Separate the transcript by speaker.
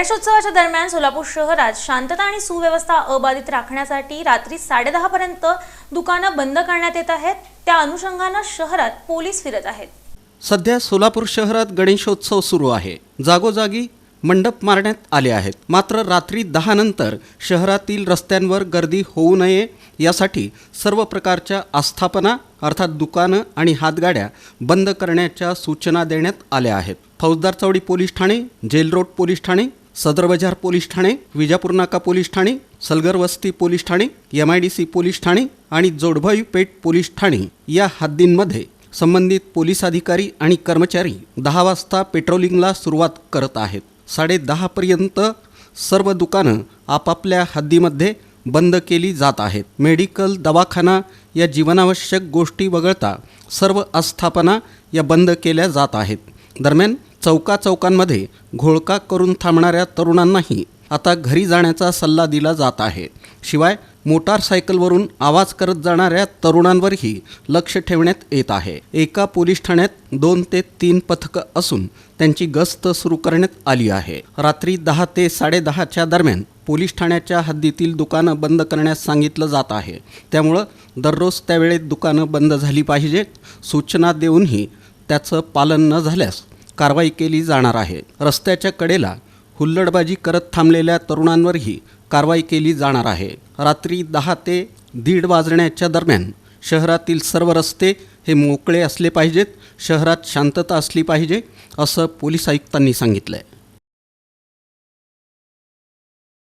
Speaker 1: गणेशोत्सवाच्या दरम्यान सोलापूर शहरात शांतता आणि सुव्यवस्था अबाधित राखण्यासाठी रात्री 10:30 पर्यंत दुकानं बंद करण्यात येत आहेत। त्या अनुषंगाने शहरात पोलीस फिरत आहेत।
Speaker 2: सध्या सोलापूर शहरात गणेशोत्सव सुरू आहे। जागोजागी मंडप मारण्यात आले आहेत। मात्र रात्री 10 नंतर शहरातील रस्त्यांवर गर्दी होऊ नये यासाठी सर्व प्रकारच्या आस्थापना अर्थात दुकानं आणि हातगाड्या बंद करण्याच्या सूचना देण्यात आल्या आहेत। फौजदार चौडी पोलीस ठाणे, जेल रोड पोलीस ठाणे, सदर बाजार पोलीस ठाणे, विजापूर नाका पोलीस ठाणे, सलगर वस्ती police Thane, MIDC police Thane आणि जोडभाई पेठ पोलीस ठाणे या हद्दींमध्ये संबंधित पोलीस अधिकारी आणि कर्मचारी 10 वाजता पेट्रोलिंगला सुरुवात करत आहेत। 10:30 पर्यंत सर्व दुकानं आपापल्या हद्दीमध्ये बंद केली जात आहेत। मेडिकल, दवाखाना या जीवनावश्यक गोष्टी वगळता सर्व आस्थापना या बंद केल्या जात आहेत। दरम्यान चौकांमध्ये घोळका करून थांबणाऱ्या तरुणांनाही आता घरी जाण्याचा सल्ला दिला जात आहे। शिवाय मोटारसायकलवरून आवाज करत जाणाऱ्या तरुणांवरही लक्ष ठेवण्यात येत आहे। एका पोलीस ठाण्यात 2 ते 3 पथकं असून त्यांची गस्त सुरू करण्यात आली आहे। रात्री 10 ते 10:30च्या दरम्यान पोलीस ठाण्याच्या हद्दीतील दुकानं बंद करण्यास सांगितलं जात आहे। त्यामुळं दररोज त्यावेळेत दुकानं बंद झाली पाहिजेत। सूचना देऊनही त्याचं पालन न झाल्यास कारवाई केली जाणार आहे। रस्त्याच्या कडेला हुल्लडबाजी करत थांबलेल्या तरुणांवरही कारवाई केली जाणार आहे। रात्री 10 ते 1:30 वाजण्याच्या दरम्यान शहरातील सर्व रस्ते हे मोकळे असले पाहिजेत। शहरात शांतता असली पाहिजे असं पोलीस आयुक्तांनी सांगितलं आहे।